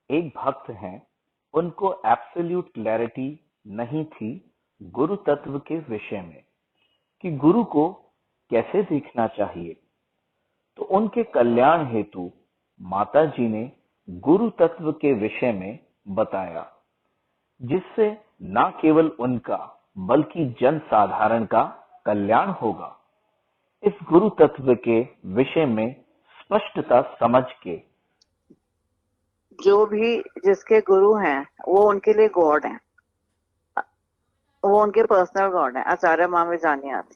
एक भक्त हैं, उनको एब्सोल्यूट क्लैरिटी नहीं थी गुरु तत्व के विषय में कि गुरु को कैसे देखना चाहिए। तो उनके कल्याण हेतु माता जी ने गुरु तत्व के विषय में बताया, जिससे न केवल उनका बल्कि जन साधारण का कल्याण होगा। इस गुरु तत्व के विषय में स्पष्टता समझ के जो भी जिसके गुरु हैं वो उनके लिए गॉड हैं, वो उनके पर्सनल गॉड हैं। आचार्य मामे जाने आते,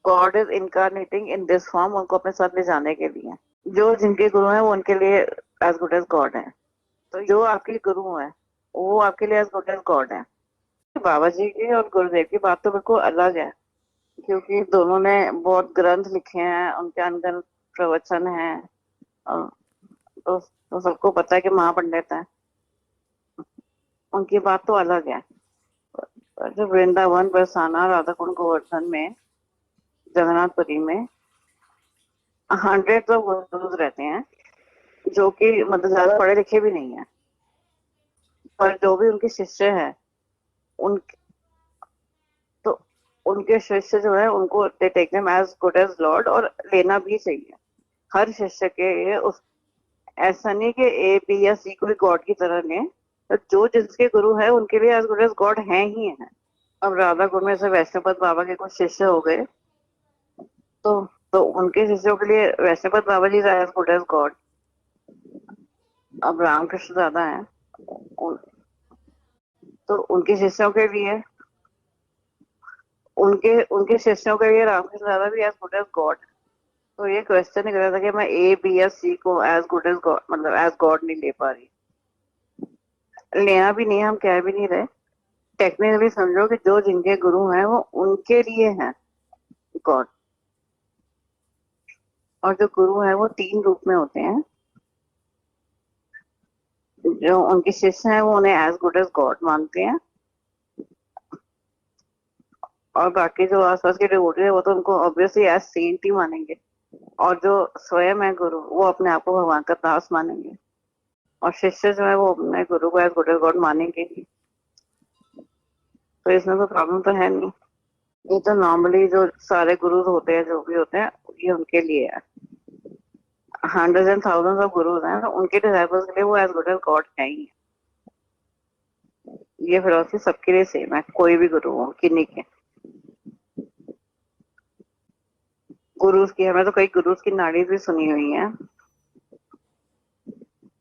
God is इनकारनेटिंग in this form, उनको अपने साथ ले जाने के लिए। जो जिनके गुरु हैं वो उनके लिए एज गुड एज गॉड है। तो जो आपके गुरु हैं वो आपके लिए एज गुड एज गॉड है। बाबा जी की और गुरुदेव की बात तो बिल्कुल अलग है, क्योंकि दोनों ने बहुत ग्रंथ लिखे हैं, उनके अंदर प्रवचन है। और तो सबको पता है कि महापंडित है, उनकी बात तो अलग है। जो वृंदावन बरसाना राधा कुंड गोवर्धन में जगन्नाथपुरी में 100 ऑफ गुरुज रहते हैं, जो कि मतलब ज्यादा पढ़े लिखे भी नहीं है, पर जो भी उनके शिष्य है उन तो उनके शिष्य जो है उनको they take them as good as lord, और लेना भी चाहिए हर शिष्य के। उस ऐसा नहीं कि ए बी या सी कोई गॉड की तरह लें, तो जो जिसके गुरु है उनके लिए एज गुड एज गॉड है ही है। अब राधा कुंड में से वैष्णवपद बाबा के कुछ शिष्य हो गए, तो उनके शिष्यों के लिए वैष्णवपद बाबा जी एज गुड एज गॉड। अब रामकृष्ण दादा है, उन, तो उनके शिष्यों के लिए उनके उनके शिष्यों के लिए रामकृष्ण दादा भी एज गुड एज गॉड। तो ये क्वेश्चन नहीं कर रहा था कि मैं ए बी या सी को एज गुड एज गॉड, मतलब एज गॉड नहीं ले पा रही। लेना भी नहीं, हम कह भी नहीं रहे। टेक्निकली समझो कि जो जिनके गुरु हैं वो उनके लिए हैं गॉड। और जो गुरु है वो 3 रूप में होते हैं। जो उनके शिष्य हैं वो उन्हें एज गुड एज गॉड मानते हैं, और बाकी जो आसपास के डिवोटी है वो तो उनको ऑब्वियसली एज सेंट ही मानेंगे। और जो स्वयं है गुरु वो अपने आप को भगवान का दास मानेंगे, और शिष्य जो है वो अपने गुरु को एज गुड एज गॉड मानेंगे ही। तो इसमें कोई प्रॉब्लम तो है नहीं। ये तो नॉर्मली जो सारे गुरु होते हैं, जो भी होते हैं, ये उनके लिए है। Hundred and thousand of gurus हैं, तो उनके डिसाइपल्स के लिए वो एज गुड एज गॉड है ही। ये फिलॉसफी सबके लिए सेम है, कोई भी गुरु हो किन्हीं के। गुरुज की हमें तो कई गुरुज की नाड़ी भी सुनी हुई है,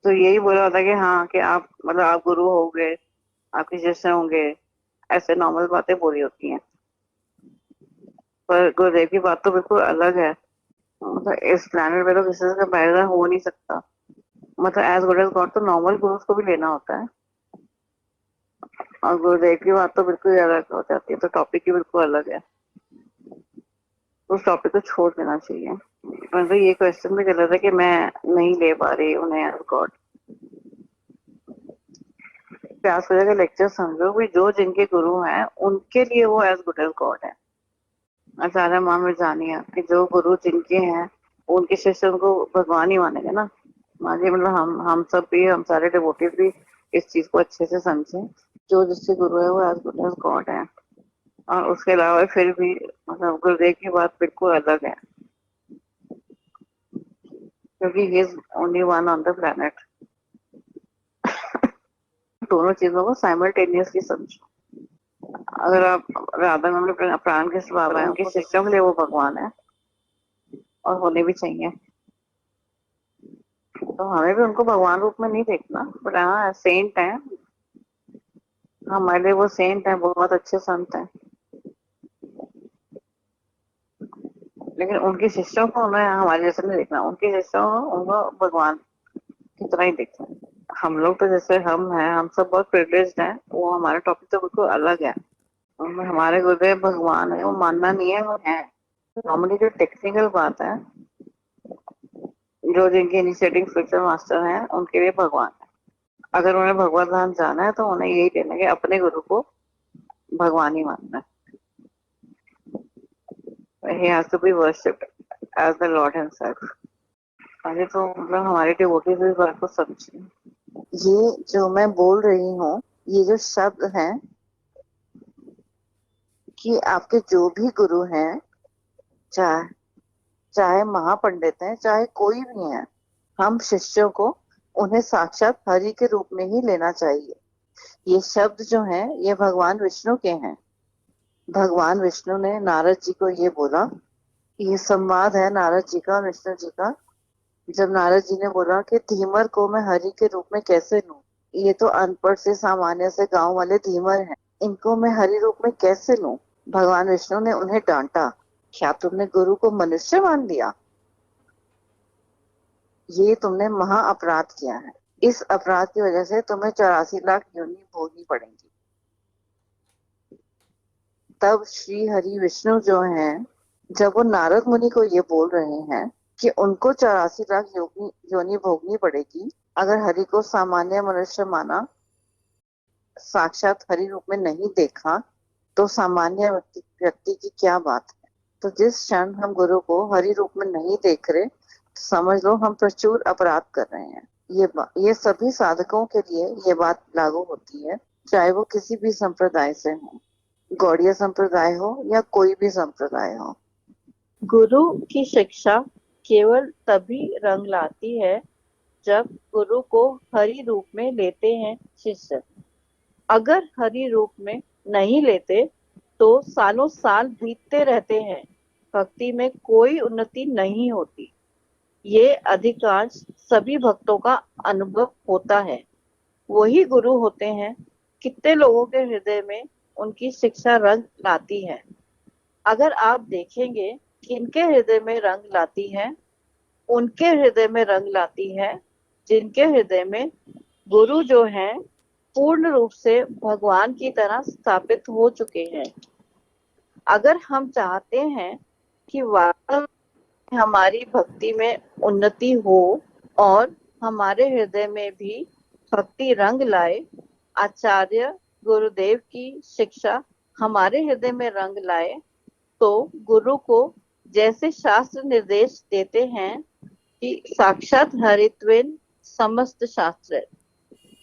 तो यही बोला होता है कि हाँ कि आप मतलब आप गुरु हो गए, आपके शिष्य होंगे, ऐसे नॉर्मल बातें बोली होती हैं। पर गुरुदेव की बात तो बिल्कुल अलग है। मतलब इस प्लेनेट पे तो किसी से कंपैरिजन हो नहीं सकता। मतलब एज गुड एज गॉड तो नॉर्मल गुरुज को भी लेना होता है, और गुरुदेव की बात तो बिल्कुल अलग हो जाती है, तो टॉपिक ही बिल्कुल अलग है। उस टॉपिक को छोड़ देना चाहिए। मतलब ये क्वेश्चन भी गलत है कि मैं नहीं ले पा रही उन्हें एज गॉड। प्यास वजह का लेक्चर समझो भी, जो जिनके गुरु हैं उनके लिए वो एज गुड एज गॉड है। आचार्य माँ में जानिए कि जो गुरु जिनके हैं उनके शिष्य उनको भगवान ही मानेंगे ना। मानिए मतलब हम सब भी, हम सारे डिवोटीज भी इस चीज को अच्छे से समझे। जो जिसके गुरु है वो एज गुड एज गॉड है। और उसके अलावा फिर भी मतलब गुरुदेव की बात बिल्कुल अलग है, क्योंकि he is only one on the planet. दोनों चीजों को साइमल्टेनियसली समझो। अगर आप राधा में प्राण कृष्ण बाबा है, उनके शिष्यों के लिए वो भगवान है, और होने भी चाहिए। तो हमें भी उनको भगवान रूप में नहीं देखना, बट हाँ सेंट है हमारे लिए, वो सेंट है, बहुत अच्छे संत हैं। लेकिन उनके शिष्यों को उन्हें हमारे जैसे नहीं देखना, उनके शिष्यों को उनको भगवान की तरह ही देखना है। हम लोग तो जैसे हम हैं, हम सब बहुत प्रिविलेज्ड हैं, वो हमारा टॉपिक तो बिल्कुल अलग है। हमारे गुरुदेव भगवान है वो मानना नहीं है, वो है। नॉर्मली जो टेक्निकल बात है, जो जिनके इनिशिएटिंग स्पिरिचुअल मास्टर हैं उनके लिए भगवान है। अगर उन्हें भगवत धाम जाना है तो उन्हें यही कहना है कि अपने गुरु को भगवान ही मानना है। He has to be worshipped as the Lord himself। अरे तो मतलब हमारे डिवोटीज इस बात को समझिए। ये जो मैं बोल रही हूँ, ये जो शब्द हैं कि आपके जो भी गुरु हैं, चाहे चाहे महापंडित हैं, चाहे कोई भी है, हम शिष्यों को उन्हें साक्षात हरि के रूप में ही लेना चाहिए। ये शब्द जो हैं, ये भगवान विष्णु के हैं। भगवान विष्णु ने नारद जी को ये बोला। ये संवाद है नारद जी का और विष्णु जी का। जब नारद जी ने बोला कि धीमर को मैं हरि के रूप में कैसे लूं, ये तो अनपढ़ से सामान्य से गांव वाले धीमर हैं, इनको मैं हरि रूप में कैसे लूं। भगवान विष्णु ने उन्हें डांटा, क्या तुमने गुरु को मनुष्य मान लिया? ये तुमने महा अपराध किया है। इस अपराध की वजह से तुम्हें 84 लाख योनि भोगनी पड़ेंगी। तब श्री हरि विष्णु जो हैं, जब वो नारद मुनि को ये बोल रहे हैं कि उनको 84 लाख योनि भोगनी पड़ेगी अगर हरि को सामान्य मनुष्य माना, साक्षात हरि रूप में नहीं देखा, तो सामान्य व्यक्ति की क्या बात है। तो जिस क्षण हम गुरु को हरि रूप में नहीं देख रहे, तो समझ लो हम प्रचुर अपराध कर रहे हैं। ये सभी साधकों के लिए ये बात लागू होती है, चाहे वो किसी भी संप्रदाय से हो, गौड़ीय संप्रदाय हो या कोई भी संप्रदाय हो। गुरु की शिक्षा केवल तभी रंग लाती है जब गुरु को हरि रूप में लेते हैं शिष्य। अगर हरि रूप में नहीं लेते तो सालों साल बीतते रहते हैं, भक्ति में कोई उन्नति नहीं होती। ये अधिकांश सभी भक्तों का अनुभव होता है। वही गुरु होते हैं, कितने लोगों के हृदय में उनकी शिक्षा रंग लाती है। अगर आप देखेंगे किनके हृदय में रंग लाती है, उनके हृदय में रंग लाती है जिनके हृदय में गुरु जो हैं पूर्ण रूप से भगवान की तरह स्थापित हो चुके हैं। अगर हम चाहते हैं कि वास्तव में हमारी भक्ति में उन्नति हो और हमारे हृदय में भी भक्ति रंग लाए, आचार्य गुरुदेव की शिक्षा हमारे हृदय में रंग लाए, तो गुरु को जैसे शास्त्र निर्देश देते हैं कि साक्षात हरित्वेन समस्त शास्त्र,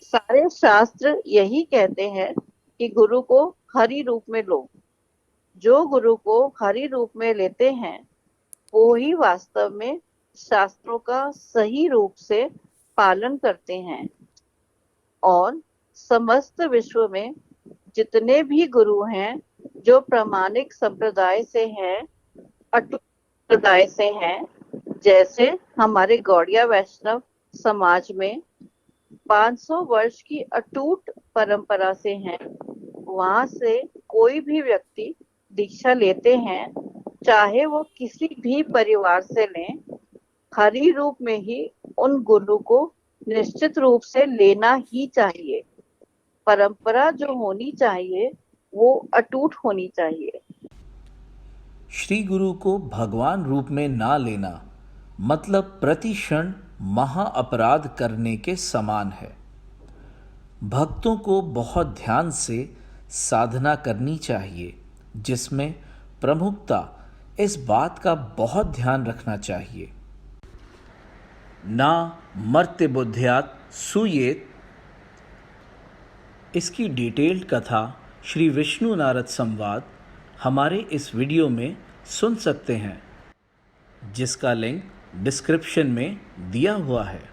सारे शास्त्र यही कहते हैं कि गुरु को हरि रूप में लो। जो गुरु को हरि रूप में लेते हैं वो ही वास्तव में शास्त्रों का सही रूप से पालन करते हैं। और समस्त विश्व में जितने भी गुरु हैं जो प्रामाणिक संप्रदाय से हैं, अटूट संप्रदाय से हैं, जैसे हमारे गौड़िया वैष्णव समाज में 500 वर्ष की अटूट परंपरा से हैं, वहां से कोई भी व्यक्ति दीक्षा लेते हैं, चाहे वो किसी भी परिवार से लें, हरि रूप में ही उन गुरु को निश्चित रूप से लेना ही चाहिए। परंपरा जो होनी चाहिए वो अटूट होनी चाहिए। श्री गुरु को भगवान रूप में ना लेना मतलब प्रति क्षण महा अपराध करने के समान है। भक्तों को बहुत ध्यान से साधना करनी चाहिए, जिसमें प्रमुखता इस बात का बहुत ध्यान रखना चाहिए, ना मर्त्य बुद्ध्यात् सूयेत। इसकी डिटेल्ड कथा श्री विष्णु नारद संवाद हमारे इस वीडियो में सुन सकते हैं, जिसका लिंक डिस्क्रिप्शन में दिया हुआ है।